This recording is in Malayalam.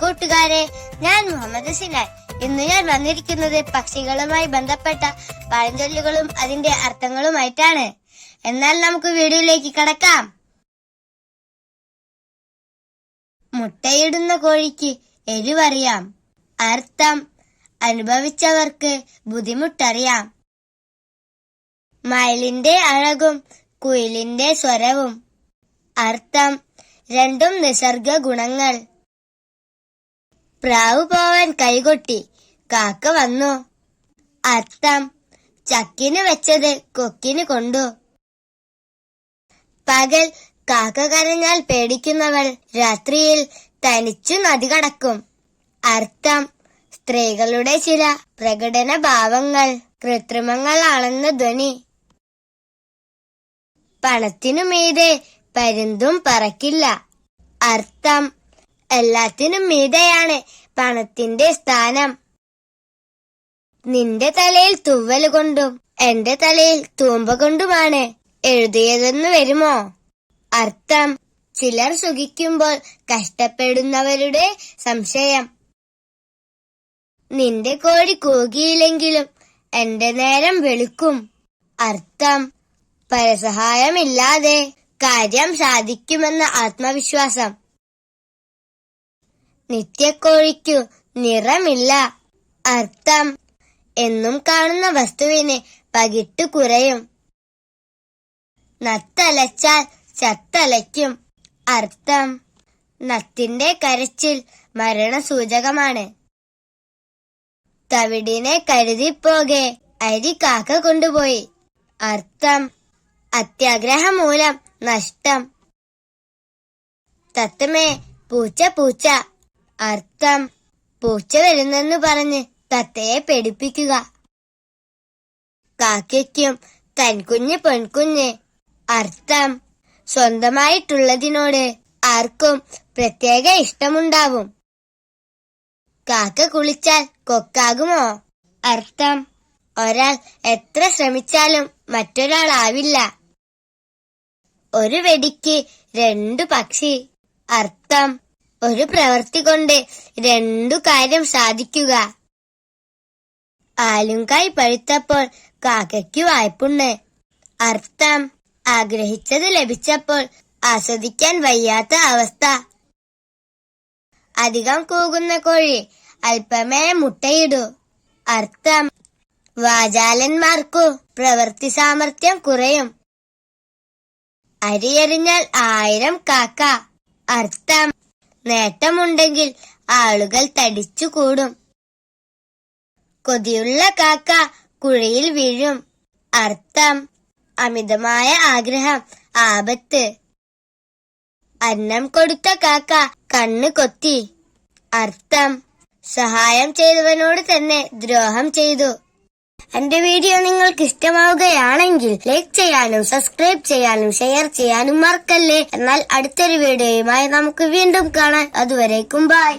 കൂട്ടുകാരെ, ഞാൻ മുഹമ്മദ് സിനാൻ. ഇന്ന് ഞാൻ വന്നിരിക്കുന്നത് പക്ഷികളുമായി ബന്ധപ്പെട്ട പഴഞ്ചൊല്ലുകളും അതിന്റെ അർത്ഥങ്ങളുമായിട്ടാണ്. എന്നാൽ നമുക്ക് വീഡിയോയിലേക്ക് കടക്കാം. മുട്ടയിടുന്ന കോഴിക്ക് എരിവറിയാം. അർത്ഥം: അനുഭവിച്ചവർക്ക് ബുദ്ധിമുട്ടറിയാം. മയിലിന്റെ അഴകും കുയിലിന്റെ സ്വരവും. അർത്ഥം: രണ്ടും നിസർഗ ഗുണങ്ങൾ. പ്രാവ് പോവാൻ കൈകൊട്ടി, കാക്ക വന്നു. അർത്ഥം: ചക്കിന് വെച്ചത് കൊക്കിന് കൊണ്ടു. പകൽ കാക്ക കരഞ്ഞാൽ പേടിക്കുന്നവൾ രാത്രിയിൽ തനിച്ചു നദി കടക്കും. അർത്ഥം: സ്ത്രീകളുടെ ചില പ്രകടന ഭാവങ്ങൾ കൃത്രിമങ്ങളാണെന്ന ധ്വനി. പണത്തിനു മീതെ പരുന്തും പറക്കില്ല. അർത്ഥം: എല്ലാത്തിനും മീതെയാണ് പണത്തിന്റെ സ്ഥാനം. നിന്റെ തലയിൽ തുവ്വൽ കൊണ്ടും എന്റെ തലയിൽ തൂമ്പ കൊണ്ടുമാണ് എഴുതിയതെന്ന് വരുമോ? അർത്ഥം: ചിലർ സുഖിക്കുമ്പോൾ കഷ്ടപ്പെടുന്നവരുടെ സംശയം. നിന്റെ കോഴി കൂകിയില്ലെങ്കിലും എന്റെ നേരം വെളുക്കും. അർത്ഥം: പരസഹായമില്ലാതെ കാര്യം സാധിക്കുമെന്ന ആത്മവിശ്വാസം. നിത്യക്കോഴിക്കു നിറമില്ല. അർത്ഥം: എന്നും കാണുന്ന വസ്തുവിന് പകിട്ടു കുറയും. നത്തലച്ചാൽ ചത്തലയ്ക്കും. അർത്ഥം: നത്തിന്റെ കരച്ചിൽ മരണസൂചകമാണ്. തവിടിനെ കരുതിപ്പോകെ അരി കാക്ക കൊണ്ടുപോയി. അർത്ഥം: അത്യാഗ്രഹം മൂലം നഷ്ടം. തത്തമ്മേ, പൂച്ച പൂച്ച. അർത്ഥം: പൂച്ച വരുന്നെന്നു പറഞ്ഞ് തത്തയെ പേടിപ്പിക്കുക. കാക്കയ്ക്കും തൻകുഞ്ഞ് പെൺകുഞ്ഞ്. അർത്ഥം: സ്വന്തമായിട്ടുള്ളതിനോട് ആർക്കും പ്രത്യേക ഇഷ്ടമുണ്ടാവും. കാക്ക കുളിച്ചാൽ കൊക്കാകുമോ? അർത്ഥം: ഒരാൾ എത്ര ശ്രമിച്ചാലും മറ്റൊരാൾ ആവില്ല. ഒരു വെടിക്ക് രണ്ടു പക്ഷി. അർത്ഥം: ഒരു പ്രവൃത്തി കൊണ്ട് രണ്ടു കാര്യം സാധിക്കുക. ആലുംകായ് പഴുത്തപ്പോൾ കാക്കയ്ക്ക് വായ്പുണ്ണ്. അർത്ഥം: ആഗ്രഹിച്ചത് ലഭിച്ചപ്പോൾ ആസ്വദിക്കാൻ വയ്യാത്ത അവസ്ഥ. അധികം കൂകുന്ന കോഴി അല്പമേ മുട്ടയിടൂ. അർത്ഥം: വാചാലന്മാർക്കു പ്രവൃത്തി സാമർഥ്യം കുറയും. അരിയെറിഞ്ഞാൽ 1000 കാക്ക. അർത്ഥം: നേട്ടമുണ്ടെങ്കിൽ ആളുകൾ തടിച്ചു കൂടും. കൊതിയുള്ള കാക്ക കുഴിയിൽ വീഴും. അർത്ഥം: അമിതമായ ആഗ്രഹം ആപത്ത്. അന്നം കൊടുത്ത കാക്ക കണ്ണ് കൊത്തി. അർത്ഥം: സഹായം ചെയ്തവനോട് തന്നെ ദ്രോഹം ചെയ്തു. എന്റെ വീഡിയോ നിങ്ങൾക്ക് ഇഷ്ടമാവുകയാണെങ്കിൽ ലൈക്ക് ചെയ്യാനും സബ്സ്ക്രൈബ് ചെയ്യാനും ഷെയർ ചെയ്യാനും മറക്കല്ലേ. എന്നാൽ അടുത്തൊരു വീഡിയോയുമായി നമുക്ക് വീണ്ടും കാണാം. അതുവരേക്കും ബൈ.